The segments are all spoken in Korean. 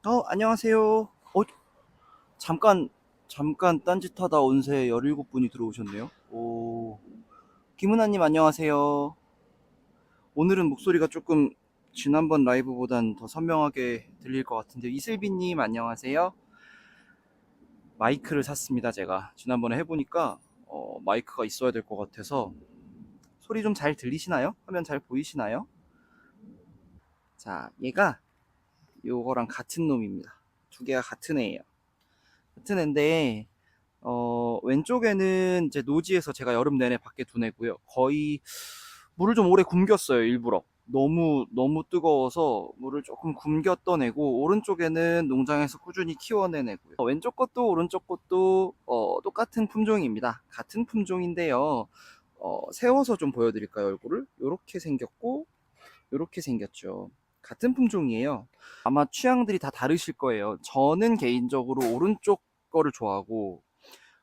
안녕하세요. 잠깐, 잠깐 딴짓하다 온새 17분이 들어오셨네요. 김은아님 안녕하세요. 오늘은 목소리가 조금 지난번 라이브보단 더 선명하게 들릴 것 같은데, 이슬비님 안녕하세요. 마이크를 샀습니다, 제가. 지난번에 해보니까, 마이크가 있어야 될 것 같아서, 소리 좀 잘 들리시나요? 화면 잘 보이시나요? 자, 얘가 요거랑 같은 놈입니다. 두 개가 같은 애예요. 같은 애인데, 왼쪽에는 이제 노지에서 제가 여름 내내 밖에 두내고요. 거의 물을 좀 오래 굶겼어요, 일부러. 너무 뜨거워서 물을 조금 굶겨 떠내고, 오른쪽에는 농장에서 꾸준히 키워내고요. 왼쪽 것도 오른쪽 것도 똑같은 품종입니다. 같은 품종인데요. 세워서 좀 보여드릴까요, 얼굴을? 요렇게 생겼고, 요렇게 생겼죠. 같은 품종이에요. 아마 취향들이 다 다르실 거예요. 저는 개인적으로 오른쪽 거를 좋아하고,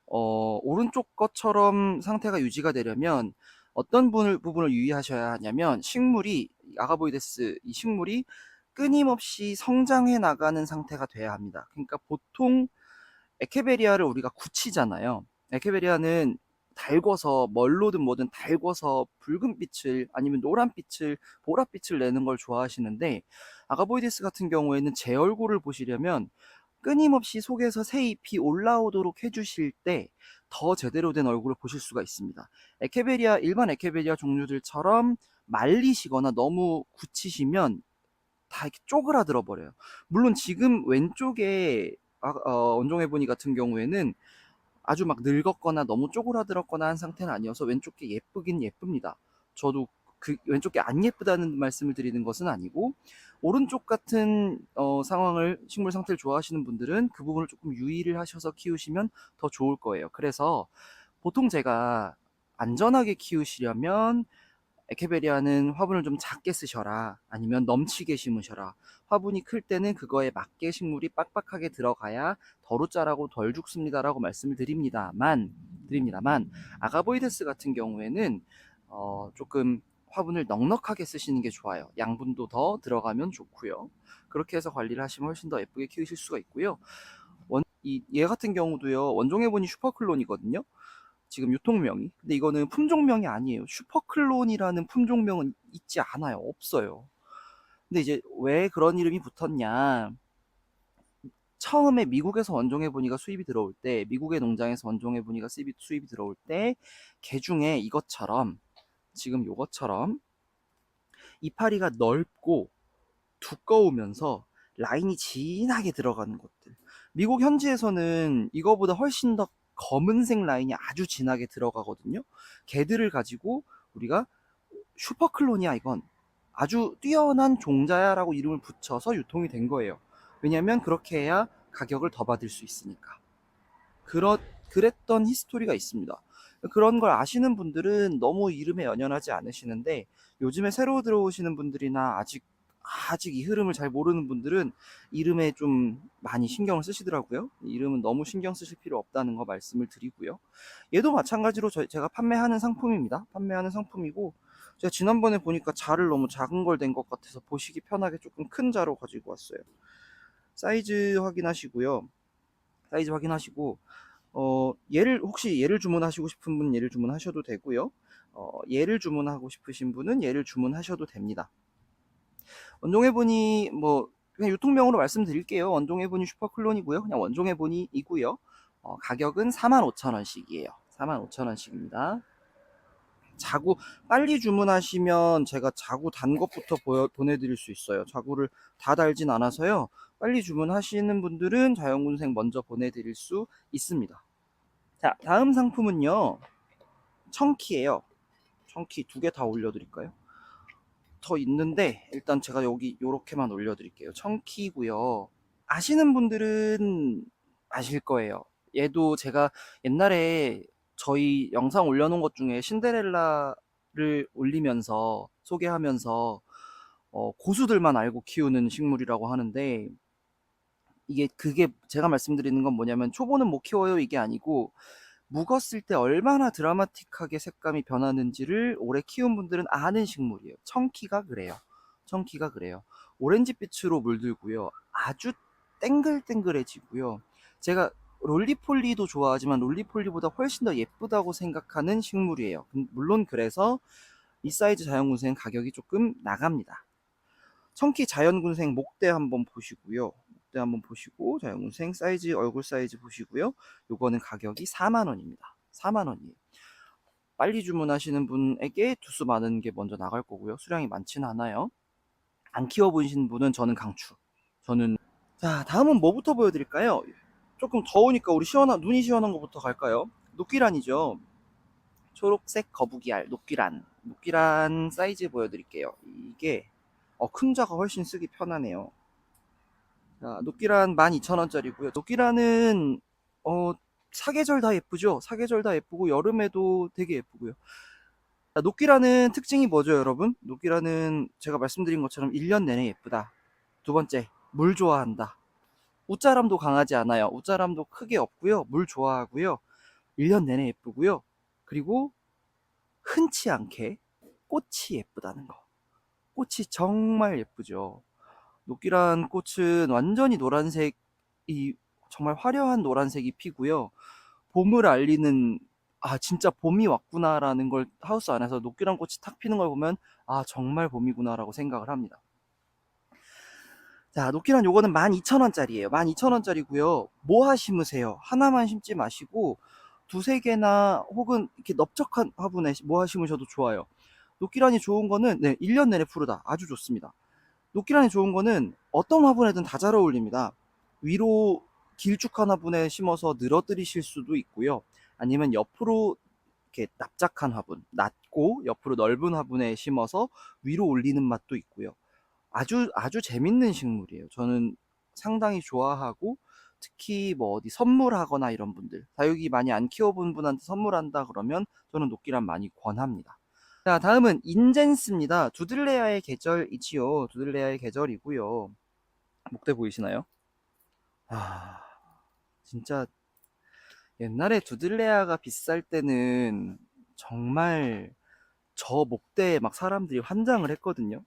오른쪽 것처럼 상태가 유지가 되려면 어떤 부분을 유의하셔야 하냐면, 아가보이데스, 이 식물이 끊임없이 성장해 나가는 상태가 돼야 합니다. 그러니까 보통 에케베리아를 우리가 굳히잖아요. 에케베리아는 달궈서, 멀로든 뭐든 달궈서 붉은빛을 아니면 노란빛을, 보랏빛을 내는 걸 좋아하시는데, 아가보이데스 같은 경우에는 제 얼굴을 보시려면 끊임없이 속에서 새 잎이 올라오도록 해주실 때 더 제대로 된 얼굴을 보실 수가 있습니다. 일반 에케베리아 종류들처럼 말리시거나 너무 굳히시면 다 이렇게 쪼그라들어 버려요. 물론 지금 왼쪽에 원종해보니 같은 경우에는 아주 막 늙었거나 너무 쪼그라들었거나 한 상태는 아니어서 왼쪽 게 예쁘긴 예쁩니다. 저도 그 왼쪽 게 안 예쁘다는 말씀을 드리는 것은 아니고, 오른쪽 같은 식물 상태를 좋아하시는 분들은 그 부분을 조금 유의를 하셔서 키우시면 더 좋을 거예요. 그래서 보통 제가 안전하게 키우시려면 에케베리아는 화분을 좀 작게 쓰셔라, 아니면 넘치게 심으셔라. 화분이 클 때는 그거에 맞게 식물이 빡빡하게 들어가야 덜 자라고 덜 죽습니다라고 말씀을 드립니다만, 아가보이데스 같은 경우에는 조금 화분을 넉넉하게 쓰시는 게 좋아요. 양분도 더 들어가면 좋고요. 그렇게 해서 관리를 하시면 훨씬 더 예쁘게 키우실 수가 있고요. 얘 같은 경우도요, 원종해보니 슈퍼클론이거든요. 지금 유통명이. 근데 이거는 품종명이 아니에요. 슈퍼클론이라는 품종명은 있지 않아요. 없어요. 근데 이제 왜 그런 이름이 붙었냐. 처음에 미국에서 원종해보니가 수입이 들어올 때, 미국의 농장에서 원종해보니가 수입이 들어올 때, 개 중에 이것처럼, 지금 요것처럼, 이파리가 넓고 두꺼우면서 라인이 진하게 들어가는 것들. 미국 현지에서는 이거보다 훨씬 더 검은색 라인이 아주 진하게 들어가거든요. 걔들을 가지고 우리가 슈퍼클론이야, 이건 아주 뛰어난 종자야라고 이름을 붙여서 유통이 된 거예요. 왜냐면 그렇게 해야 가격을 더 받을 수 있으니까. 그렇 그랬던 히스토리가 있습니다. 그런 걸 아시는 분들은 너무 이름에 연연하지 않으시는데, 요즘에 새로 들어오시는 분들이나 아직 이 흐름을 잘 모르는 분들은 이름에 좀 많이 신경을 쓰시더라고요. 이름은 너무 신경 쓰실 필요 없다는 거 말씀을 드리고요. 얘도 마찬가지로 제가 판매하는 상품입니다. 판매하는 상품이고, 제가 지난번에 보니까 자를 너무 작은 걸 된 것 같아서 보시기 편하게 조금 큰 자로 가지고 왔어요. 사이즈 확인하시고요. 사이즈 확인하시고, 혹시 얘를 주문하시고 싶은 분은 얘를 주문하셔도 되고요. 얘를 주문하고 싶으신 분은 얘를 주문하셔도 됩니다. 원종해보니, 그냥 유통명으로 말씀드릴게요. 원종해보니 슈퍼클론이고요. 그냥 원종해보니이고요. 가격은 45,000원씩이에요. 45,000원씩입니다. 자구 빨리 주문하시면 제가 자구 단 것부터 보내드릴 수 있어요. 자구를 다 달진 않아서요. 빨리 주문하시는 분들은 자연군생 먼저 보내드릴 수 있습니다. 자, 다음 상품은요, 청키예요. 청키 두 개 다 올려드릴까요? 더 있는데 일단 제가 여기 요렇게만 올려드릴게요. 청키고요. 아시는 분들은 아실 거예요. 얘도 제가 옛날에 저희 영상 올려놓은 것 중에 신데렐라를 올리면서 소개하면서 고수들만 알고 키우는 식물이라고 하는데, 그게 제가 말씀드리는 건 뭐냐면, 초보는 못 키워요 이게 아니고, 묵었을 때 얼마나 드라마틱하게 색감이 변하는지를 오래 키운 분들은 아는 식물이에요. 청키가 그래요. 청키가 그래요. 오렌지빛으로 물들고요. 아주 땡글땡글해지고요. 제가 롤리폴리도 좋아하지만 롤리폴리보다 훨씬 더 예쁘다고 생각하는 식물이에요. 물론 그래서 이 사이즈 자연군생 가격이 조금 나갑니다. 청키 자연군생 목대 한번 보시고요. 목대 한번 보시고 자연군생 사이즈 얼굴 사이즈 보시고요. 요거는 가격이 4만 원입니다. 4만 원이에요. 빨리 주문하시는 분에게 두수 많은 게 먼저 나갈 거고요. 수량이 많지는 않아요. 안 키워보신 분은 저는 강추. 저는 자, 다음은 뭐부터 보여드릴까요? 조금 더우니까 우리 눈이 시원한 것부터 갈까요? 녹귀란이죠. 초록색 거북이알, 녹귀란 사이즈 보여드릴게요. 이게 큰 자가 훨씬 쓰기 편하네요. 자, 녹귀란 12,000원짜리고요. 녹귀란은 사계절 다 예쁘죠? 사계절 다 예쁘고 여름에도 되게 예쁘고요. 자, 녹귀란은 특징이 뭐죠, 여러분? 녹귀란은 제가 말씀드린 것처럼 1년 내내 예쁘다. 두 번째, 물 좋아한다. 웃자람도 강하지 않아요. 웃자람도 크게 없고요. 물 좋아하고요. 1년 내내 예쁘고요. 그리고 흔치 않게 꽃이 예쁘다는 거. 꽃이 정말 예쁘죠. 녹귀란 꽃은 완전히 노란색이 정말 화려한 노란색이 피고요. 봄을 알리는 진짜 봄이 왔구나라는 걸 하우스 안에서 녹귀란 꽃이 탁 피는 걸 보면 정말 봄이구나라고 생각을 합니다. 자, 녹귀란 요거는 12,000원짜리예요. 12,000원짜리고요. 모아 심으세요. 하나만 심지 마시고 두세 개나 혹은 이렇게 넓적한 화분에 모아 심으셔도 좋아요. 녹귀란이 좋은 거는 1년 내내 푸르다. 아주 좋습니다. 녹귀란이 좋은 거는 어떤 화분에든 다 잘 어울립니다. 위로 길쭉한 화분에 심어서 늘어뜨리실 수도 있고요. 아니면 옆으로 이렇게 납작한 화분, 낮고 옆으로 넓은 화분에 심어서 위로 올리는 맛도 있고요. 아주 재밌는 식물이에요. 저는 상당히 좋아하고 특히 뭐 어디 선물하거나 이런 분들, 다육이 많이 안 키워본 분한테 선물한다 그러면 저는 녹귀란 많이 권합니다. 자, 다음은 인젠스입니다. 두들레아의 계절이지요. 두들레아의 계절이고요. 목대 보이시나요? 아, 진짜 옛날에 두들레아가 비쌀 때는 정말 저 목대에 막 사람들이 환장을 했거든요.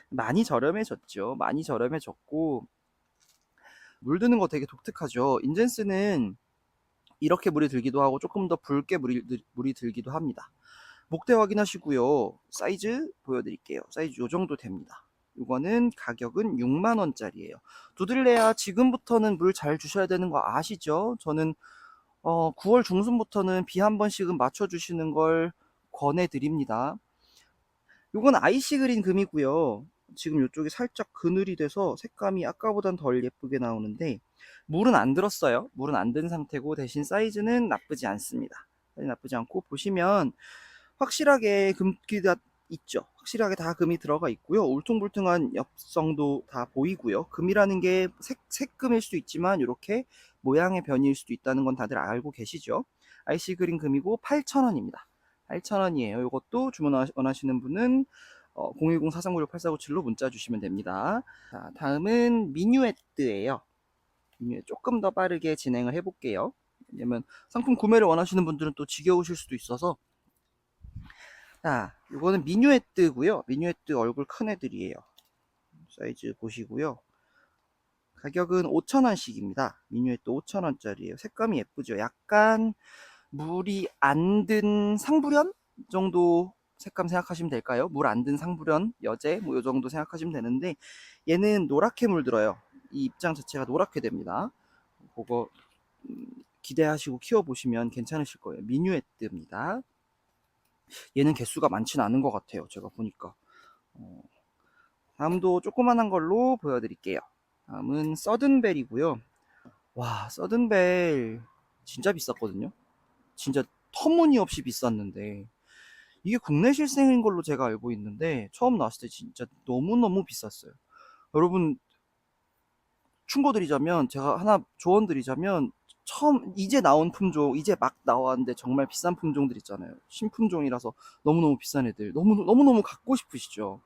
많이 저렴해졌죠. 많이 저렴해졌고 물드는 거 되게 독특하죠. 인젠스는 이렇게 물이 들기도 하고 조금 더 붉게 물이 들기도 합니다. 목대 확인하시고요. 사이즈 보여드릴게요. 사이즈 요 정도 됩니다. 이거는 가격은 6만 원짜리예요. 두들레야 지금부터는 물 잘 주셔야 되는 거 아시죠? 저는 9월 중순부터는 비 한 번씩은 맞춰주시는 걸 권해드립니다. 이건 아이시 그린 금이고요. 지금 이쪽이 살짝 그늘이 돼서 색감이 아까보단 덜 예쁘게 나오는데 물은 안 들었어요. 물은 안 든 상태고 대신 사이즈는 나쁘지 않습니다. 나쁘지 않고 보시면 확실하게 금기가 있죠. 확실하게 다 금이 들어가 있고요. 울퉁불퉁한 엽성도 다 보이고요. 금이라는 게 색금일 수도 있지만 이렇게 모양의 변이일 수도 있다는 건 다들 알고 계시죠. 아이시 그린 금이고 8,000원입니다. 8,000원이에요. 이것도 주문 원하시는 분은 010-4396-8497로 문자 주시면 됩니다. 자, 다음은 미뉴에트예요. 미뉴에 조금 더 빠르게 진행을 해볼게요. 왜냐면 상품 구매를 원하시는 분들은 또 지겨우실 수도 있어서. 자, 이거는 미뉴에트고요. 미뉴에트 얼굴 큰 애들이에요. 사이즈 보시고요. 가격은 5,000원씩입니다. 미뉴에트 5,000원짜리예요. 색감이 예쁘죠. 약간 물이 안 든 상부련 정도 색감 생각하시면 될까요? 물 안 든 상부련, 여제 뭐 요 정도 생각하시면 되는데 얘는 노랗게 물들어요. 이 입장 자체가 노랗게 됩니다. 그거 기대하시고 키워보시면 괜찮으실 거예요. 미뉴에트입니다. 얘는 개수가 많지는 않은 것 같아요. 제가 보니까. 다음도 조그만한 걸로 보여드릴게요. 다음은 서든벨이고요. 와, 서든벨 진짜 비쌌거든요. 진짜 터무니없이 비쌌는데 이게 국내 실생인 걸로 제가 알고 있는데 처음 나왔을 때 진짜 너무너무 비쌌어요. 여러분 충고드리자면 제가 하나 조언드리자면 이제 나온 품종 이제 막 나왔는데 정말 비싼 품종들 있잖아요. 신품종이라서 너무너무 비싼 애들 너무너무 갖고 싶으시죠.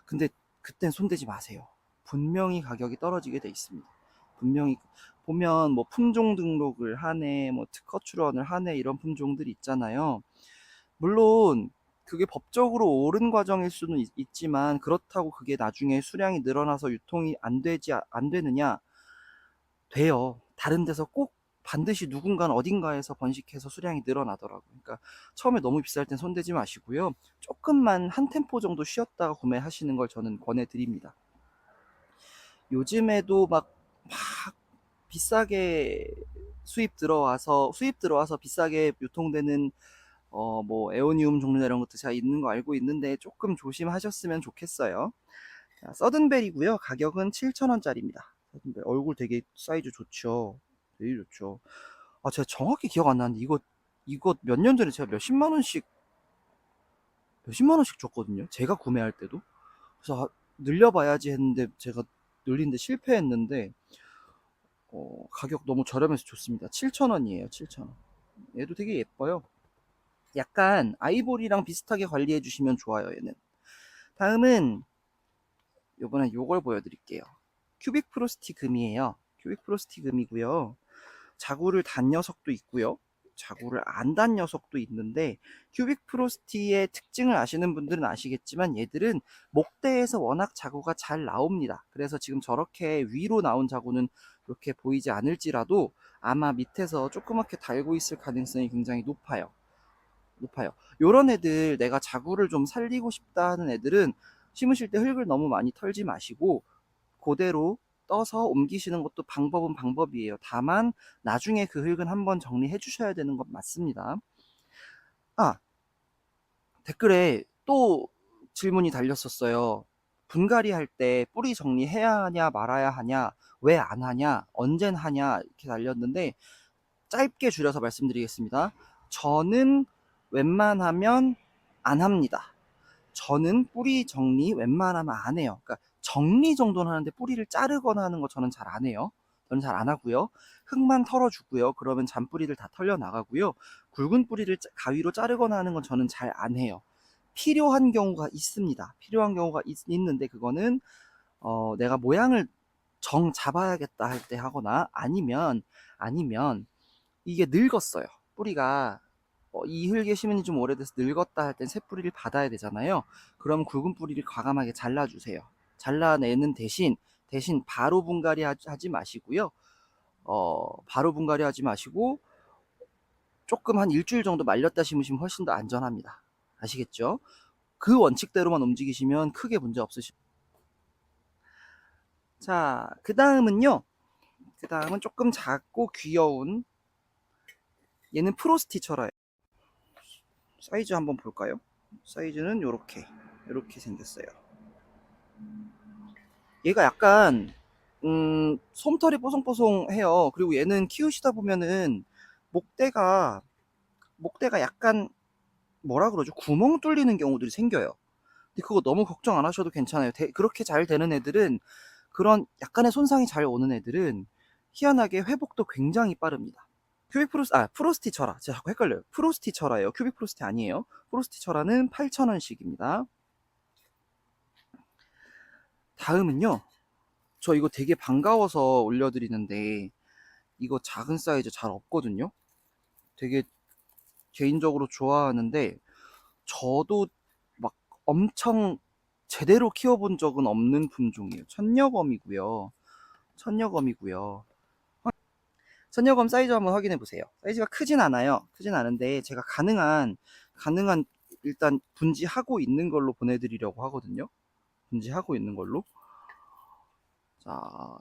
근데 그땐 손대지 마세요. 분명히 가격이 떨어지게 돼 있습니다. 분명히 보면 뭐 품종 등록을 하네, 뭐 특허 출원을 하네 이런 품종들이 있잖아요. 물론 그게 법적으로 옳은 과정일 수는 있지만 그렇다고 그게 나중에 수량이 늘어나서 유통이 안 되느냐? 돼요. 다른 데서 꼭 반드시 누군가는 어딘가에서 번식해서 수량이 늘어나더라고요. 그러니까 처음에 너무 비쌀 땐 손대지 마시고요. 조금만 한 템포 정도 쉬었다가 구매하시는 걸 저는 권해드립니다. 요즘에도 막 비싸게 수입 들어와서 비싸게 유통되는 뭐 에오니움 종류나 이런 것도 제가 있는 거 알고 있는데 조금 조심하셨으면 좋겠어요. 자, 서든벨이고요. 가격은 7,000원짜리입니다. 서든벨 얼굴 되게 사이즈 좋죠. 되게 좋죠. 아, 제가 정확히 기억 안 나는데 이거 몇 년 전에 제가 몇십만 원씩 줬거든요. 제가 구매할 때도. 그래서 늘려봐야지 했는데 제가 늘리는데 실패했는데 가격 너무 저렴해서 좋습니다. 7,000원이에요. 7,000원. 얘도 되게 예뻐요. 약간 아이보리랑 비슷하게 관리해 주시면 좋아요, 얘는. 다음은 요번엔 요걸 보여드릴게요. 큐빅 프로스티 금이에요. 큐빅 프로스티 금이고요. 자구를 단 녀석도 있고요. 자구를 안 단 녀석도 있는데 큐빅 프로스티의 특징을 아시는 분들은 아시겠지만 얘들은 목대에서 워낙 자구가 잘 나옵니다. 그래서 지금 저렇게 위로 나온 자구는 그렇게 보이지 않을지라도 아마 밑에서 조그맣게 달고 있을 가능성이 굉장히 높아요. 요런 애들 내가 자구를 좀 살리고 싶다 하는 애들은 심으실 때 흙을 너무 많이 털지 마시고 그대로 떠서 옮기시는 것도 방법은 방법이에요. 다만 나중에 그 흙은 한번 정리해 주셔야 되는 건 맞습니다. 아, 댓글에 또 질문이 달렸었어요. 분갈이 할 때 뿌리 정리해야 하냐 말아야 하냐, 왜 안 하냐, 언젠 하냐 이렇게 달렸는데 짧게 줄여서 말씀드리겠습니다. 저는 웬만하면 안 합니다. 저는 뿌리 정리 웬만하면 안 해요. 그러니까 정리 정도는 하는데 뿌리를 자르거나 하는 거 저는 잘 안 해요. 저는 잘 안 하고요. 흙만 털어주고요. 그러면 잔뿌리들 다 털려 나가고요. 굵은 뿌리를 가위로 자르거나 하는 건 저는 잘 안 해요. 필요한 경우가 있습니다. 필요한 경우가 있는데 그거는 내가 모양을 정 잡아야겠다 할 때 하거나 아니면 이게 늙었어요. 뿌리가 이 흙에 심은지 좀 오래돼서 늙었다 할 땐 새 뿌리를 받아야 되잖아요. 그럼 굵은 뿌리를 과감하게 잘라주세요. 잘라내는 대신 바로 분갈이 하지 마시고요. 바로 분갈이 하지 마시고 조금 한 일주일 정도 말렸다 심으시면 훨씬 더 안전합니다. 아시겠죠? 그 원칙대로만 움직이시면 크게 문제 없으십니다. 자, 그 다음은 조금 작고 귀여운 얘는 프로스티처라요. 사이즈 한번 볼까요? 사이즈는 요렇게 생겼어요. 얘가 약간 솜털이 뽀송뽀송해요. 그리고 얘는 키우시다 보면은 목대가 약간 뭐라 그러죠? 구멍 뚫리는 경우들이 생겨요. 근데 그거 너무 걱정 안 하셔도 괜찮아요. 그렇게 잘 되는 애들은 그런 약간의 손상이 잘 오는 애들은 희한하게 회복도 굉장히 빠릅니다. 프로스티처라. 제가 자꾸 헷갈려요. 프로스티처라예요. 큐빅 프로스티 아니에요. 프로스티처라는 8,000원씩입니다. 다음은요. 저 이거 되게 반가워서 올려드리는데 이거 작은 사이즈 잘 없거든요. 되게 개인적으로 좋아하는데 저도 막 엄청 제대로 키워본 적은 없는 품종이에요. 천녀검이고요. 천녀검이고요. 천녀검 사이즈 한번 확인해 보세요. 사이즈가 크진 않아요. 크진 않은데 제가 가능한 일단 분지하고 있는 걸로 보내드리려고 하거든요. 분지하고 있는 걸로. 자,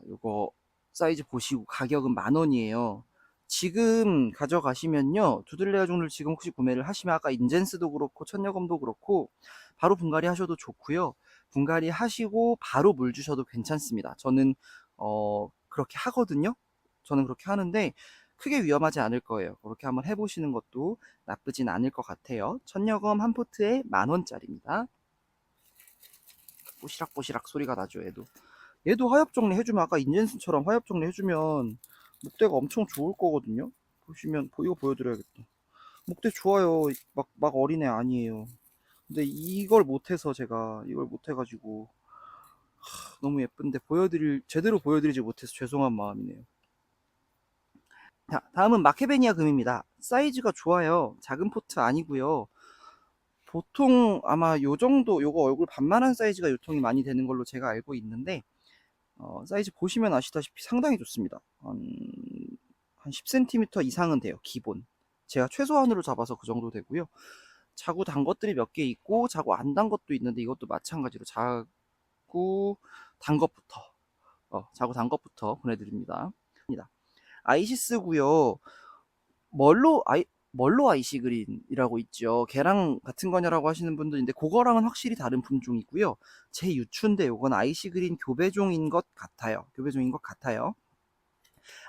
요거 사이즈 보시고 가격은 10,000원이에요. 지금 가져가시면요. 두들레아 종류를 지금 혹시 구매를 하시면 아까 인젠스도 그렇고 천녀검도 그렇고 바로 분갈이 하셔도 좋고요. 분갈이 하시고 바로 물 주셔도 괜찮습니다. 저는 그렇게 하거든요. 저는 그렇게 하는데 크게 위험하지 않을 거예요. 그렇게 한번 해보시는 것도 나쁘진 않을 것 같아요. 천녀검 한 포트에 10,000원짜리입니다. 뽀시락뽀시락 소리가 나죠, 얘도 화엽 정리 해주면 아까 인젠슨처럼 화엽 정리 해주면 목대가 엄청 좋을 거거든요. 보시면 이거 보여드려야겠다. 목대 좋아요. 막 어린애 아니에요. 근데 이걸 못해가지고 너무 예쁜데 제대로 보여드리지 못해서 죄송한 마음이네요. 자, 다음은 마케베니아 금입니다. 사이즈가 좋아요. 작은 포트 아니고요. 보통 아마 요 정도 요거 얼굴 반만한 사이즈가 유통이 많이 되는 걸로 제가 알고 있는데 사이즈 보시면 아시다시피 상당히 좋습니다. 한 10cm 이상은 돼요, 기본. 제가 최소한으로 잡아서 그 정도 되고요. 자구 단 것들이 몇 개 있고 자구 안 단 것도 있는데 이것도 마찬가지로 자구 단 것부터 자구 단 것부터 보내드립니다. 아이시스고요. 멀로 아이시 그린이라고 있죠. 걔랑 같은 거냐라고 하시는 분들인데 그거랑은 확실히 다른 품종이고요. 제 유추인데 요건 아이시 그린 교배종인 것 같아요. 교배종인 것 같아요.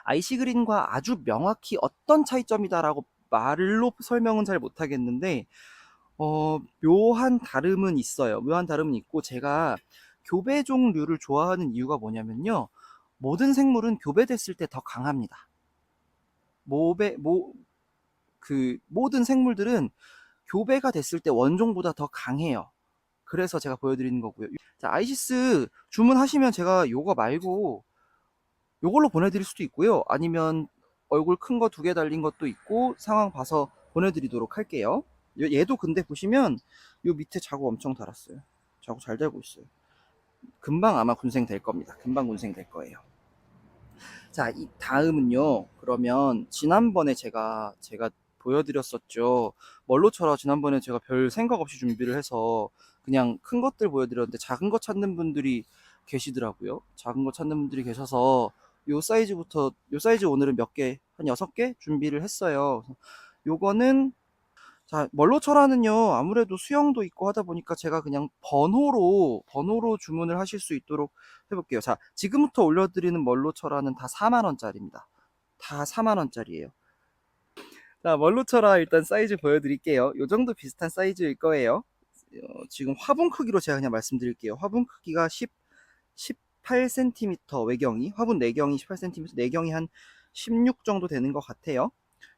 아이시 그린과 아주 명확히 어떤 차이점이다라고 말로 설명은 잘 못하겠는데 묘한 다름은 있어요. 묘한 다름은 있고 제가 교배종류를 좋아하는 이유가 뭐냐면요. 모든 생물은 교배됐을 때 더 강합니다. 모든 생물들은 교배가 됐을 때 원종보다 더 강해요. 그래서 제가 보여드리는 거고요. 자, 아이시스 주문하시면 제가 요거 말고 요걸로 보내드릴 수도 있고요. 아니면 얼굴 큰 거 2개 달린 것도 있고 상황 봐서 보내드리도록 할게요. 얘도 근데 보시면 요 밑에 자국 엄청 달았어요. 자국 잘 달고 있어요. 금방 아마 군생 될 겁니다. 금방 군생 될 거예요. 자, 이 다음은요. 그러면 지난번에 제가 보여드렸었죠. 멀로처럼 지난번에 제가 별 생각 없이 준비를 해서 그냥 큰 것들 보여드렸는데 작은 거 찾는 분들이 계시더라고요. 작은 거 찾는 분들이 계셔서 요 사이즈 오늘은 몇 개, 한 6개 준비를 했어요. 요거는 자, 멀로철화는요, 아무래도 수영도 있고 하다 보니까 제가 그냥 번호로 주문을 하실 수 있도록 해볼게요. 자, 지금부터 올려드리는 멀로철화는 다 4만원짜리입니다. 다 4만원짜리예요. 자, 멀로철화 일단 사이즈 보여드릴게요. 요 정도 비슷한 사이즈일 거예요. 지금 화분 크기로 제가 그냥 말씀드릴게요. 화분 크기가 18cm 외경이, 화분 내경이 18cm, 내경이 한 16 정도 되는 것 같아요.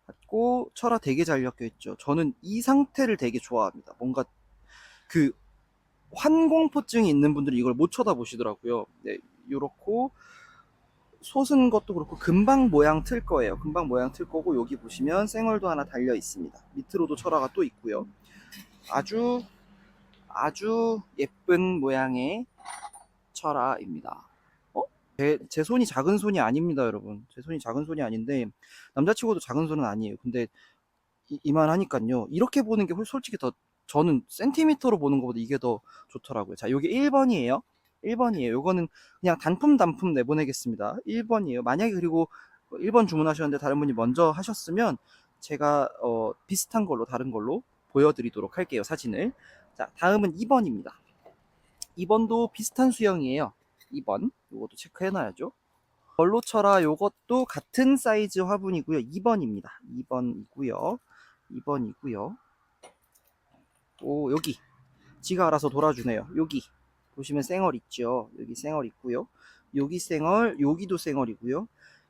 같고 철화 되게 잘 엮여 있죠. 저는 이 상태를 되게 좋아합니다. 뭔가 그 환공포증이 있는 분들이 이걸 못 쳐다보시더라고요. 네, 요렇고 솟은 것도 그렇고 금방 모양 틀 거예요. 금방 모양 틀 거고 여기 보시면 생얼도 하나 달려 있습니다. 밑으로도 철화가 또 있고요. 아주 예쁜 모양의 철화입니다. 제 손이 작은 손이 아닙니다, 여러분. 제 손이 작은 손이 아닌데 남자치고도 작은 손은 아니에요. 근데 이만하니까요. 이렇게 보는 게 솔직히 더 저는 센티미터로 보는 것보다 이게 더 좋더라고요. 자, 요게 1번이에요. 1번이에요. 요거는 그냥 단품 내보내겠습니다. 1번이에요. 만약에 그리고 1번 주문하셨는데 다른 분이 먼저 하셨으면 제가 비슷한 걸로 다른 걸로 보여드리도록 할게요. 사진을. 자, 다음은 2번입니다. 2번도 비슷한 수영이에요. 2번. 요것도 체크해놔야죠. 벌로쳐라 요것도 같은 사이즈 화분이고요. 2번입니다. 2번이고요. 2번이고요. 오, 여기 지가 알아서 돌아주네요. 여기 보시면 생얼 있죠. 여기 생얼 있고요. 여기 생얼, 여기도 생얼이고요.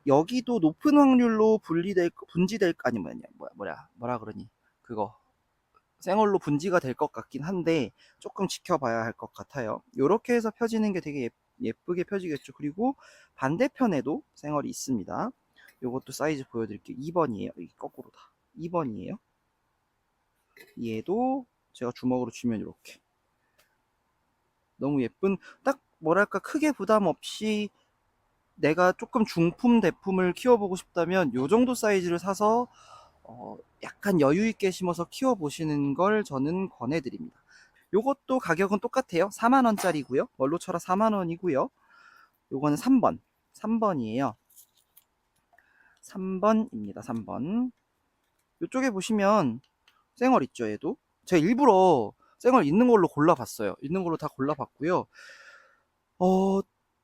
여기도 높은 확률로 분지될 아니 뭐라 그러니 그거 생얼로 분지가 될 것 같긴 한데 조금 지켜봐야 할 것 같아요. 이렇게 해서 펴지는 게 되게 예쁘게 펴지겠죠. 그리고 반대편에도 생얼이 있습니다. 요것도 사이즈 보여드릴게요. 2번이에요. 여기 거꾸로다. 2번이에요. 얘도 제가 주먹으로 쥐면 이렇게 너무 예쁜, 딱 뭐랄까 크게 부담 없이 내가 조금 중품 대품을 키워보고 싶다면 요 정도 사이즈를 사서 약간 여유 있게 심어서 키워보시는 걸 저는 권해드립니다. 요것도 가격은 똑같아요. 4만원짜리고요. 멀로쳐라 4만원이고요. 요거는 3번이에요. 3번입니다. 3번. 요쪽에 보시면 생얼 있죠, 얘도. 제가 일부러 생얼 있는 걸로 골라봤어요. 있는 걸로 다 골라봤고요.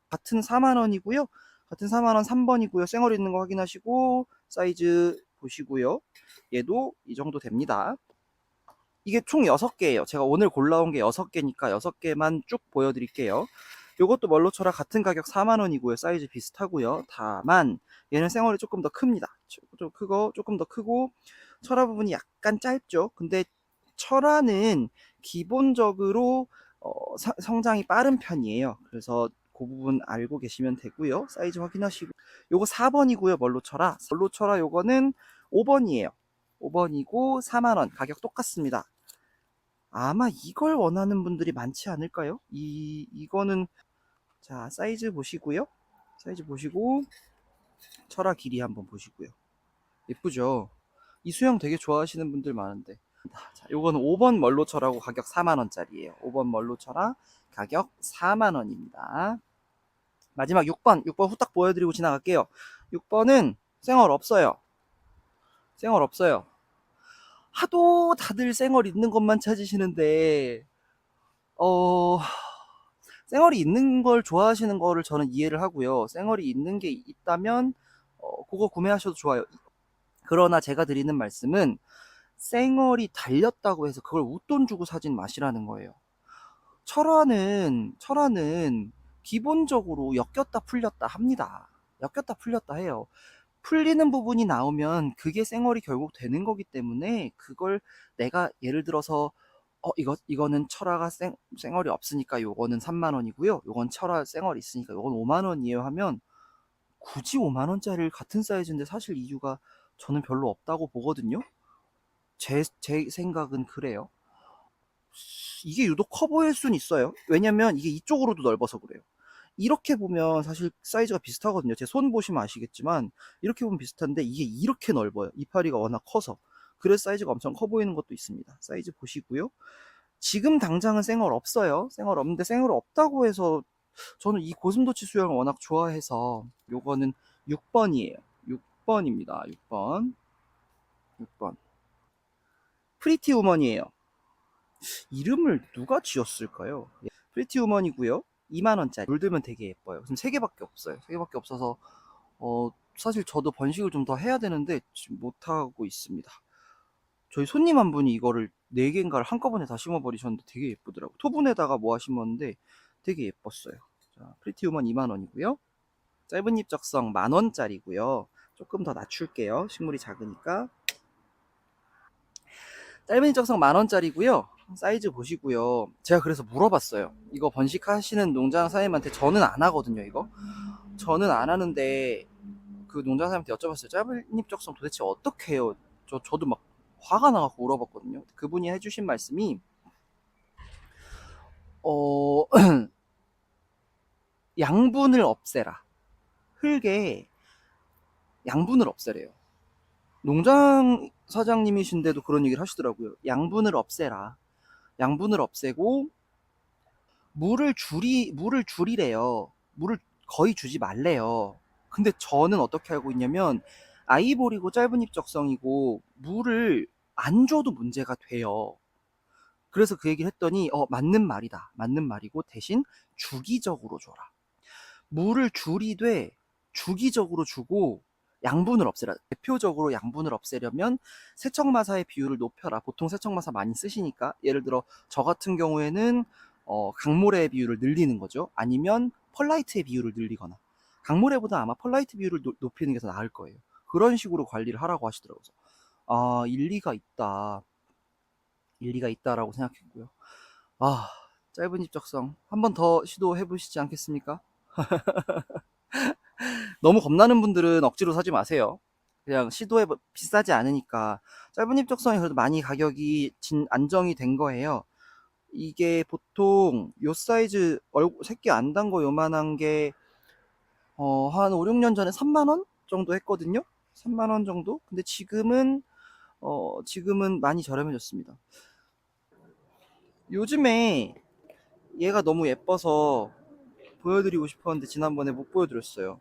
같은 4만원이고요. 같은 4만원 3번이고요. 생얼 있는 거 확인하시고 사이즈 보시고요. 얘도 이 정도 됩니다. 이게 총 6개예요. 제가 오늘 골라온 게 6개니까 6개만 쭉 보여드릴게요. 요것도 멀로쳐라 같은 가격 4만원이고요. 사이즈 비슷하고요. 다만 얘는 생얼이 조금 더 큽니다. 조금 더 크고 철화 부분이 약간 짧죠. 근데 철화는 기본적으로 성장이 빠른 편이에요. 그래서 그 부분 알고 계시면 되고요. 사이즈 확인하시고 요거 4번이고요. 멀로쳐라 요거는 5번이에요. 5번이고 4만원 가격 똑같습니다. 아마 이걸 원하는 분들이 많지 않을까요? 이거는 자, 사이즈 보시고요. 사이즈 보시고 철화 길이 한번 보시고요. 예쁘죠? 이 수영 되게 좋아하시는 분들 많은데. 자, 요거는 5번 멀로철하고 가격 4만원짜리예요. 5번 멀로철하 가격 4만원입니다. 마지막 6번 후딱 보여드리고 지나갈게요. 6번은 생얼 없어요. 생얼 없어요. 하도 다들 생얼 있는 것만 찾으시는데, 어, 생얼이 있는 걸 좋아하시는 거를 저는 이해를 하고요. 생얼이 있는 게 있다면, 그거 구매하셔도 좋아요. 그러나 제가 드리는 말씀은, 생얼이 달렸다고 해서 그걸 웃돈 주고 사진 마시라는 거예요. 철화는 기본적으로 엮였다 풀렸다 합니다. 엮였다 풀렸다 해요. 풀리는 부분이 나오면 그게 생얼이 결국 되는 거기 때문에 그걸 내가 예를 들어서 이거는 철화가 생얼이 없으니까 요거는 3만 원이고요. 요건 철화 생얼이 있으니까 요건 5만 원이에요 하면 굳이 5만 원짜리를 같은 사이즈인데 사실 이유가 저는 별로 없다고 보거든요. 제 생각은 그래요. 이게 유독 커 보일 순 있어요. 왜냐면 이게 이쪽으로도 넓어서 그래요. 이렇게 보면 사실 사이즈가 비슷하거든요. 제 손 보시면 아시겠지만 이렇게 보면 비슷한데 이게 이렇게 넓어요. 이파리가 워낙 커서. 그래서 사이즈가 엄청 커 보이는 것도 있습니다. 사이즈 보시고요. 지금 당장은 생얼 없어요. 생얼 없는데 생얼 없다고 해서 저는 이 고슴도치 수영을 워낙 좋아해서 요거는 6번이에요. 6번입니다. 6번. 6번. 프리티 우먼이에요. 이름을 누가 지었을까요? 예, 프리티 우먼이고요. 2만 원짜리. 물들면 되게 예뻐요. 지금 3개밖에 없어요. 3개밖에 없어서 사실 저도 번식을 좀 더 해야 되는데 지금 못 하고 있습니다. 저희 손님 한 분이 이거를 4개인가를 한꺼번에 다 심어버리셨는데 되게 예쁘더라고요. 토분에다가 모아 심었는데 되게 예뻤어요. 자, 프리티 우먼 2만 원이고요. 짧은 잎 적성 10,000원짜리고요. 조금 더 낮출게요. 식물이 작으니까. 짧은 일정성 10,000원짜리고요. 사이즈 보시고요. 제가 그래서 물어봤어요. 이거 번식하시는 농장 사장님한테 저는 안 하거든요, 이거. 저는 안 하는데 그 농장 사장님한테 여쭤봤어요. 짧은 입적성 도대체 어떻게 해요? 저도 막 화가 나갖고 물어봤거든요. 그분이 해주신 말씀이 어, 양분을 없애라. 흙에 양분을 없애래요. 농장 사장님이신데도 그런 얘기를 하시더라고요. 양분을 없애라. 양분을 없애고 물을 줄이래요. 물을 거의 주지 말래요. 근데 저는 어떻게 알고 있냐면 아이보리고 짧은 입적성이고 물을 안 줘도 문제가 돼요. 그래서 그 얘기를 했더니 맞는 말이다. 맞는 말이고 대신 주기적으로 줘라. 물을 줄이되 주기적으로 주고 양분을 없애라. 대표적으로 양분을 없애려면 세척마사의 비율을 높여라. 보통 세척마사 많이 쓰시니까 예를 들어 저 같은 경우에는 강모래의 비율을 늘리는 거죠. 아니면 펄라이트의 비율을 늘리거나 강모래보다 아마 펄라이트 비율을 높이는 게 더 나을 거예요. 그런 식으로 관리를 하라고 하시더라고요. 아, 일리가 있다. 일리가 있다라고 생각했고요. 아, 짧은 입적성 한 번 더 시도해 보시지 않겠습니까? 너무 겁나는 분들은 억지로 사지 마세요. 그냥 시도해 비싸지 않으니까 짧은 입적성이 그래도 많이 가격이 안정이 된 거예요. 이게 보통 요 사이즈 새끼 안 단 거 요만한 게 한 5, 6년 전에 3만 원 정도 했거든요. 3만 원 정도? 근데 지금은 많이 저렴해졌습니다. 요즘에 얘가 너무 예뻐서 보여드리고 싶었는데 지난번에 못 보여드렸어요.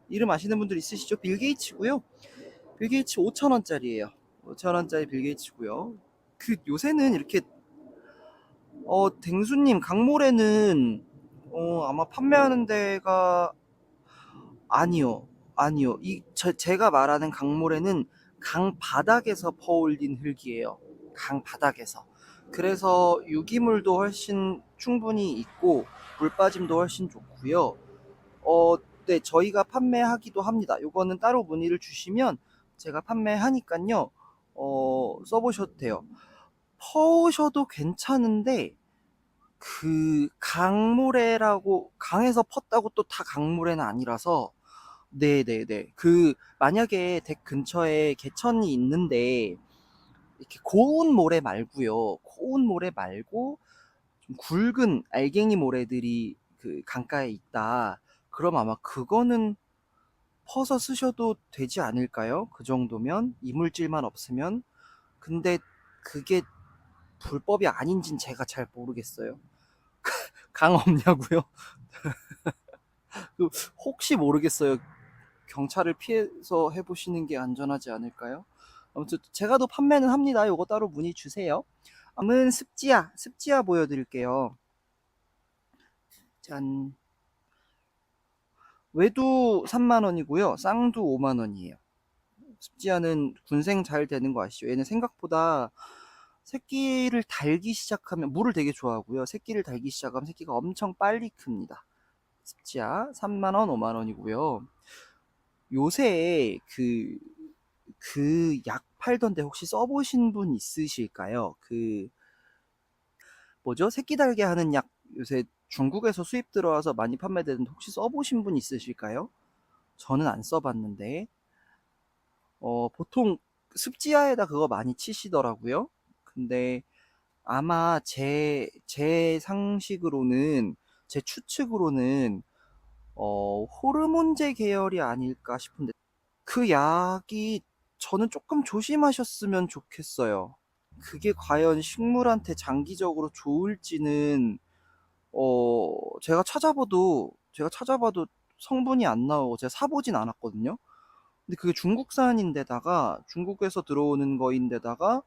이름 아시는 분들 있으시죠? 빌 게이츠고요. 빌 게이츠 5,000원짜리예요. 5,000원짜리 빌 게이츠고요. 그 요새는 이렇게 댕수님 강모래는 아마 판매하는 데가 아니요. 아니요. 제가 말하는 강모래는 강 바닥에서 퍼올린 흙이에요. 강 바닥에서. 그래서 유기물도 훨씬 충분히 있고 물 빠짐도 훨씬 좋고요. 네, 저희가 판매하기도 합니다. 요거는 따로 문의를 주시면 제가 판매하니깐요. 써보셔도 돼요. 퍼오셔도 괜찮은데 그 강물에라고 강에서 펐다고 또 다 강물에는 아니라서 네네네. 그 만약에 댁 근처에 개천이 있는데 이렇게 고운 모래 말고요. 고운 모래 말고 좀 굵은 알갱이 모래들이 그 강가에 있다. 그럼 아마 그거는 퍼서 쓰셔도 되지 않을까요? 그 정도면 이물질만 없으면. 근데 그게 불법이 아닌진 제가 잘 모르겠어요. 강 없냐고요? 그 혹시 모르겠어요. 경찰을 피해서 해보시는 게 안전하지 않을까요? 아무튼 제가 더 판매는 합니다. 요거 따로 문의 주세요. 다음은 습지야 보여드릴게요. 짠. 외두 3만 원이고요. 쌍두 5만 원이에요. 습지야는 군생 잘 되는 거 아시죠? 얘는 생각보다 새끼를 달기 시작하면 물을 되게 좋아하고요. 새끼를 달기 시작하면 새끼가 엄청 빨리 큽니다. 습지야 3만 원, 5만 원이고요. 요새 그 약 팔던데 혹시 써보신 분 있으실까요? 그 뭐죠? 새끼 달게 하는 약 요새 중국에서 수입 들어와서 많이 판매되는데 혹시 써보신 분 있으실까요? 저는 안 써봤는데 보통 습지야에다 그거 많이 치시더라고요. 근데 아마 제 상식으로는 제 추측으로는 호르몬제 계열이 아닐까 싶은데 그 약이 저는 조금 조심하셨으면 좋겠어요. 그게 과연 식물한테 장기적으로 좋을지는 제가 찾아봐도 성분이 안 나오고 제가 사보진 않았거든요. 근데 그게 중국산인데다가 중국에서 들어오는 거인데다가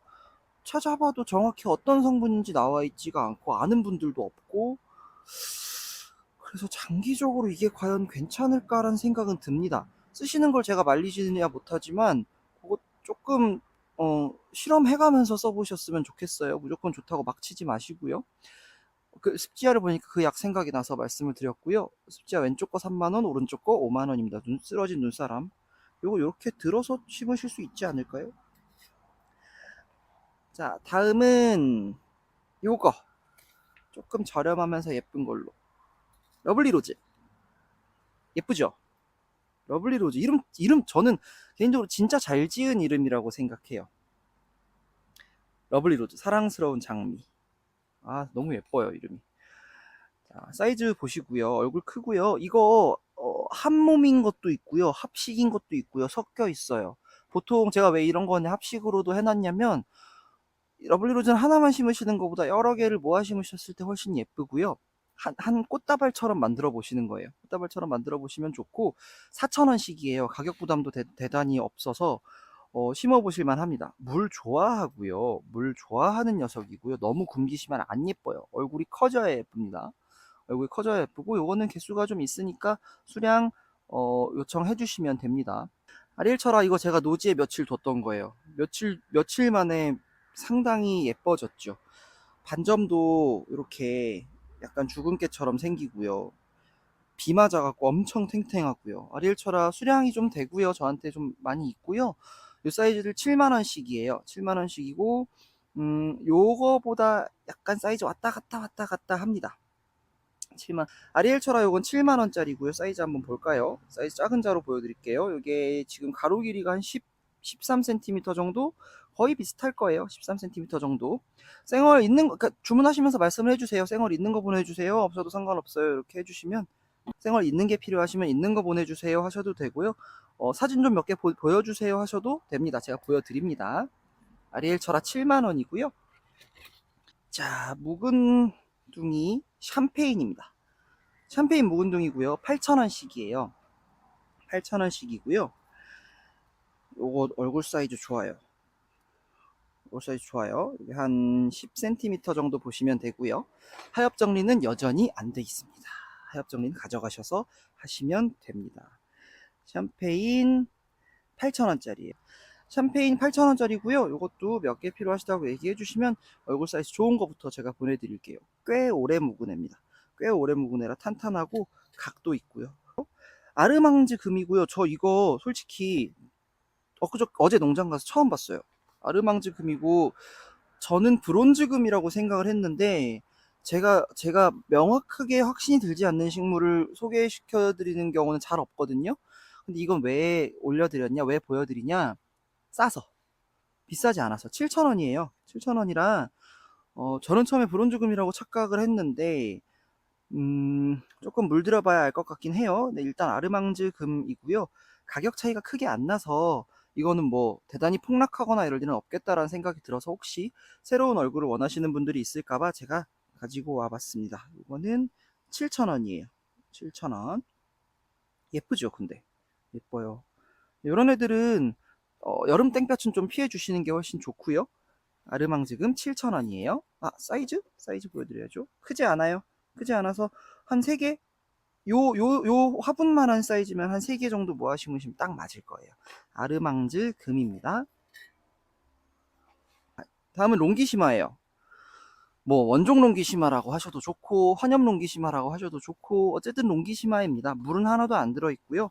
찾아봐도 정확히 어떤 성분인지 나와 있지가 않고 아는 분들도 없고 그래서 장기적으로 이게 과연 괜찮을까라는 생각은 듭니다. 쓰시는 걸 제가 말리지는 못하지만 그거 조금 실험해가면서 써보셨으면 좋겠어요. 무조건 좋다고 막 치지 마시고요. 그 습지야를 보니까 그 약 생각이 나서 말씀을 드렸고요. 습지야 왼쪽 거 3만 원, 오른쪽 거 5만 원입니다. 쓰러진 눈사람. 요거 이렇게 들어서 심으실 수 있지 않을까요? 자, 다음은 요거 조금 저렴하면서 예쁜 걸로. 러블리 로즈. 예쁘죠? 러블리 로즈. 이름 저는 개인적으로 진짜 잘 지은 이름이라고 생각해요. 러블리 로즈. 사랑스러운 장미. 아, 너무 예뻐요, 이름이. 자, 사이즈 보시고요. 얼굴 크고요. 이거 한 몸인 것도 있고요. 합식인 것도 있고요. 섞여 있어요. 보통 제가 왜 이런 거는 합식으로도 해놨냐면 러블리 로즈는 하나만 심으시는 것보다 여러 개를 모아 심으셨을 때 훨씬 예쁘고요. 한 꽃다발처럼 만들어 보시는 거예요. 꽃다발처럼 만들어 보시면 좋고 4,000원씩이에요. 가격 부담도 대단히 없어서 심어 보실만 합니다. 물 좋아하고요. 물 좋아하는 녀석이고요. 너무 굶기시면 안 예뻐요. 얼굴이 커져야 예쁩니다. 얼굴이 커져야 예쁘고 요거는 개수가 좀 있으니까 수량 요청해 주시면 됩니다. 아리엘철아 이거 제가 노지에 며칠 뒀던 거예요. 며칠 만에 상당히 예뻐졌죠. 반점도 이렇게 약간 죽은 깨처럼 생기고요. 비 맞아갖고 엄청 탱탱하고요. 아리엘철아 수량이 좀 되고요. 저한테 좀 많이 있고요. 요 사이즈를 7만원씩이에요. 7만원씩이고 요거보다 약간 사이즈 왔다 갔다 합니다. 7만 아리엘철아 요건 7만원짜리고요. 사이즈 한번 볼까요? 사이즈 작은 자로 보여드릴게요. 요게 지금 가로 길이가 한 13cm 정도? 거의 비슷할 거예요. 13cm 정도. 생얼 있는 거, 그러니까 주문하시면서 말씀을 해주세요. 생얼 있는 거 보내주세요. 없어도 상관없어요. 이렇게 해주시면 생얼 있는 게 필요하시면 있는 거 보내주세요 하셔도 되고요. 사진 좀 몇 개 보여주세요 하셔도 됩니다. 제가 보여드립니다. 아리엘철아 7만원이고요. 자, 묵은 둥이 샴페인입니다. 샴페인 묵은둥이고요. 8,000원씩이에요. 8,000원씩이고요. 요거 얼굴 사이즈 좋아요. 얼굴 사이즈 좋아요. 여기 한 10cm 정도 보시면 되고요. 하엽 정리는 여전히 안 돼 있습니다. 하엽 정리는 가져가셔서 하시면 됩니다. 샴페인 8,000원짜리예요. 샴페인 8,000원짜리고요. 요것도 몇 개 필요하시다고 얘기해 주시면 얼굴 사이즈 좋은 거부터 제가 보내드릴게요. 꽤 오래 묵은 애입니다. 꽤 오래 묵은 애라 탄탄하고 각도 있고요. 아르망즈 금이고요. 저 이거 솔직히 어제 농장 가서 처음 봤어요. 아르망즈 금이고 저는 브론즈 금이라고 생각을 했는데 제가 명확하게 확신이 들지 않는 식물을 소개시켜 드리는 경우는 잘 없거든요. 근데 이건 왜 올려드렸냐? 왜 보여드리냐? 싸서 비싸지 않아서 7,000원이에요. 7,000원이라 저는 처음에 브론즈금이라고 착각을 했는데 조금 물들여봐야 알 것 같긴 해요. 네, 일단 아르망즈 금이고요. 가격 차이가 크게 안 나서 이거는 뭐 대단히 폭락하거나 이럴 일은 없겠다라는 생각이 들어서 혹시 새로운 얼굴을 원하시는 분들이 있을까봐 제가 가지고 와봤습니다. 이거는 7,000원이에요. 7,000원. 예쁘죠, 근데? 예뻐요. 이런 애들은 여름 땡볕은 좀 피해 주시는 게 훨씬 좋고요. 아르망지금 7,000원이에요. 아, 사이즈 보여드려야죠. 크지 않아요. 크지 않아서 한 3개, 요 화분만한 사이즈면 한 3개 정도 모아 심으시면 딱 맞을 거예요. 아르망즈 금입니다. 다음은 롱기시마예요. 뭐 원종 롱기시마라고 하셔도 좋고 환엽 롱기시마라고 하셔도 좋고 어쨌든 롱기시마입니다. 물은 하나도 안 들어있고요.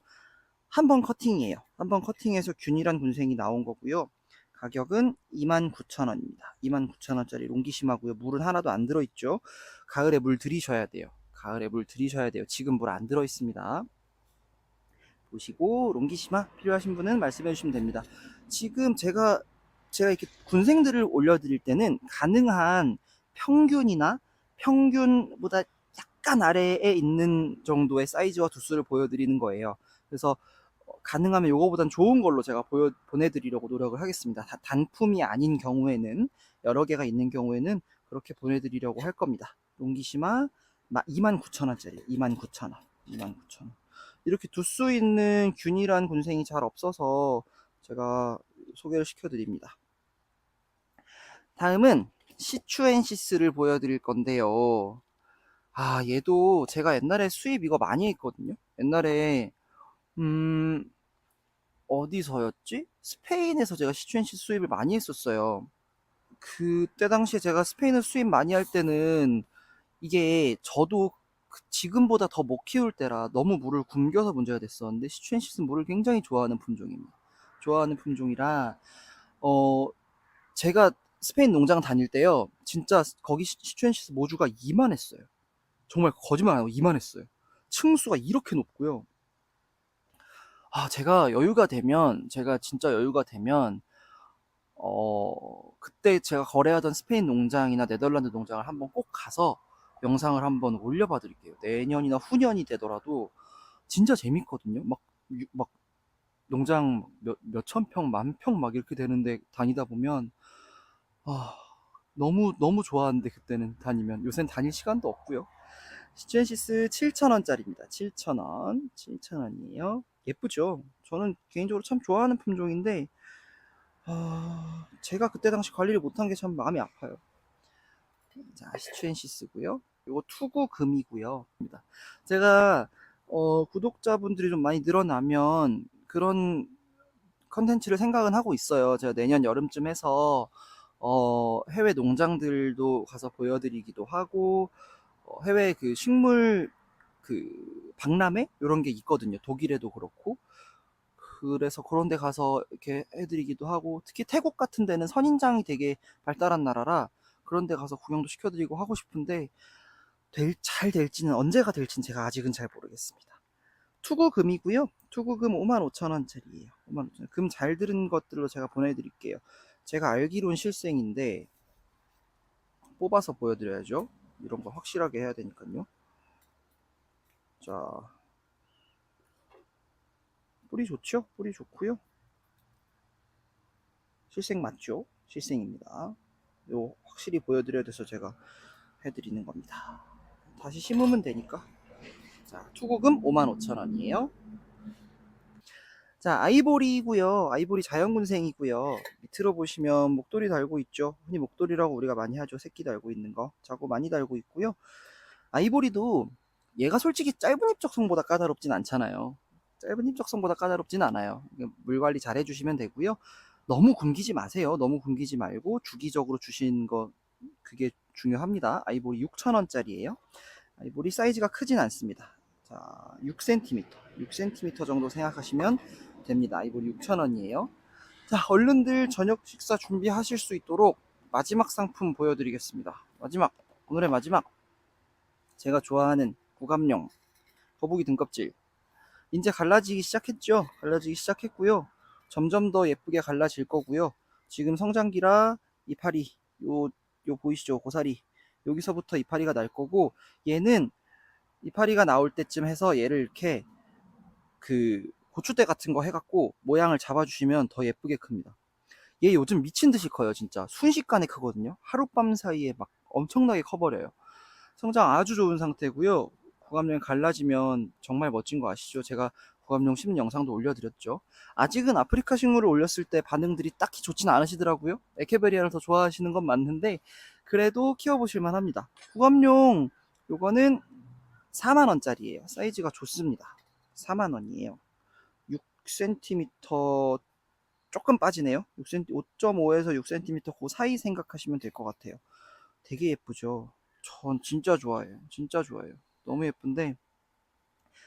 한 번 커팅이에요. 한 번 커팅해서 균일한 군생이 나온 거고요. 가격은 29,000원입니다. 29,000원짜리 롱기시마고요. 물은 하나도 안 들어있죠. 가을에 물 들이셔야 돼요. 가을에 물 들이셔야 돼요. 지금 물 안 들어있습니다. 보시고 롱기시마 필요하신 분은 말씀해 주시면 됩니다. 지금 제가 이렇게 군생들을 올려드릴 때는 가능한 평균이나 평균보다 약간 아래에 있는 정도의 사이즈와 두수를 보여드리는 거예요. 그래서 가능하면 요거보단 좋은 걸로 제가 보내드리려고 노력을 하겠습니다. 단품이 아닌 경우에는 여러 개가 있는 경우에는 그렇게 보내드리려고 할 겁니다. 롱기시마 29,000원짜리 29,000원 29,000원 이렇게 두수 있는 균일한 군생이 잘 없어서 제가 소개를 시켜드립니다. 다음은 시추엔시스를 보여드릴 건데요. 아, 얘도 제가 옛날에 수입 이거 많이 했거든요. 옛날에 어디서였지? 스페인에서 제가 시추엔시스 수입을 많이 했었어요. 그때 당시에 제가 스페인을 수입 많이 할 때는 이게 저도 지금보다 더 못 키울 때라 너무 물을 굶겨서 문제가 됐었는데 시추엔시스는 물을 굉장히 좋아하는 품종입니다. 좋아하는 품종이라 어 제가 스페인 농장 다닐 때요. 진짜 거기 시추엔시스 모주가 이만했어요. 정말 거짓말 안 하고 이만했어요. 층수가 이렇게 높고요. 아, 제가 진짜 여유가 되면 그때 제가 거래하던 스페인 농장이나 네덜란드 농장을 한번 꼭 가서 영상을 한번 올려봐 드릴게요. 내년이나 후년이 되더라도 진짜 재밌거든요. 막 농장 몇천 평, 만 평 막 이렇게 되는데 다니다 보면, 아, 너무 좋아하는데 그때는 다니면. 요새는 다닐 시간도 없고요. 시츄엔시스 7,000원짜리입니다. 7,000원. 7,000원이에요. 예쁘죠? 저는 개인적으로 참 좋아하는 품종인데, 제가 그때 당시 관리를 못한 게 참 마음이 아파요. 자, 시츄엔시스고요. 요거 투구금이고요. 제가 구독자분들이 좀 많이 늘어나면 그런 컨텐츠를 생각은 하고 있어요. 제가 내년 여름쯤 해서 해외 농장들도 가서 보여드리기도 하고 해외 그 식물 그 박람회 이런 게 있거든요. 독일에도 그렇고. 그래서 그런 데 가서 이렇게 해드리기도 하고 특히 태국 같은 데는 선인장이 되게 발달한 나라라 그런 데 가서 구경도 시켜드리고 하고 싶은데 잘 될지는 언제가 될지는 제가 아직은 잘 모르겠습니다. 투구금이고요. 투구금 55,000원짜리예요. 55,000원. 금 잘 들은 것들로 제가 보내드릴게요. 제가 알기론 실생인데 뽑아서 보여드려야죠. 이런 거 확실하게 해야 되니까요. 자, 뿌리 좋죠? 뿌리 좋고요. 실생 맞죠? 실생입니다. 요 확실히 보여드려야 돼서 제가 해드리는 겁니다. 다시 심으면 되니까. 자, 투구금 55,000원이에요. 자, 아이보리고요. 아이보리 자연군생이고요. 밑으로 보시면 목도리 달고 있죠. 흔히 목도리라고 우리가 많이 하죠. 새끼 달고 있는 거. 자고 많이 달고 있고요. 아이보리도 얘가 솔직히 짧은 잎적성보다 까다롭진 않잖아요. 짧은 잎적성보다 까다롭진 않아요. 물 관리 잘 해주시면 되고요. 너무 굶기지 마세요. 너무 굶기지 말고 주기적으로 주시는 거 그게 중요합니다. 아이보리 6,000원짜리예요. 아이보리 사이즈가 크진 않습니다. 자, 6cm, 6cm 정도 생각하시면 됩니다. 아이보리 6,000원이에요. 자, 얼른들 저녁 식사 준비하실 수 있도록 마지막 상품 보여드리겠습니다. 오늘의 마지막, 제가 좋아하는 구감용 거북이 등껍질. 이제 갈라지기 시작했죠? 갈라지기 시작했고요. 점점 더 예쁘게 갈라질 거고요. 지금 성장기라 이파리, 요 요 보이시죠? 고사리. 여기서부터 이파리가 날 거고, 얘는 이파리가 나올 때쯤 해서 얘를 이렇게 그 고추대 같은 거 해갖고 모양을 잡아주시면 더 예쁘게 큽니다. 얘 요즘 미친 듯이 커요, 진짜. 순식간에 크거든요. 하룻밤 사이에 막 엄청나게 커버려요. 성장 아주 좋은 상태고요. 구감룡이 갈라지면 정말 멋진 거 아시죠? 제가 구감룡 심는 영상도 올려드렸죠. 아직은 아프리카 식물을 올렸을 때 반응들이 딱히 좋진 않으시더라고요. 에케베리아를 더 좋아하시는 건 맞는데 그래도 키워보실 만합니다. 구감룡 요거는 4만원짜리예요. 사이즈가 좋습니다. 4만원이에요. 6cm 조금 빠지네요. 6cm, 5.5에서 6cm 그 사이 생각하시면 될 것 같아요. 되게 예쁘죠. 전 진짜 좋아해요. 진짜 좋아해요. 너무 예쁜데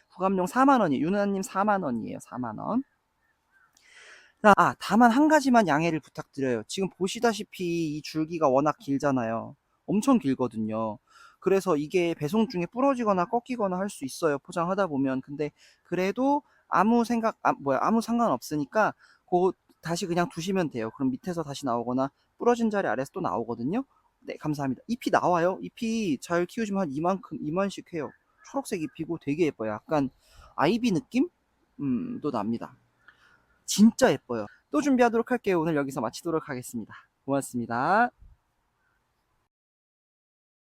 구감용 4만원이 유나님 4만원이에요. 4만원. 다만 한 가지만 양해를 부탁드려요. 지금 보시다시피 이 줄기가 워낙 길잖아요. 엄청 길거든요. 그래서 이게 배송 중에 부러지거나 꺾이거나 할 수 있어요. 포장하다 보면. 근데 그래도 아무 상관 없으니까 다시 그냥 두시면 돼요. 그럼 밑에서 다시 나오거나 부러진 자리 아래에서 또 나오거든요. 네, 감사합니다. 잎이 나와요. 잎이 잘 키우시면 한 이만씩 해요. 초록색 잎이고 되게 예뻐요. 약간 아이비 느낌? 또 납니다. 진짜 예뻐요. 또 준비하도록 할게요. 오늘 여기서 마치도록 하겠습니다. 고맙습니다.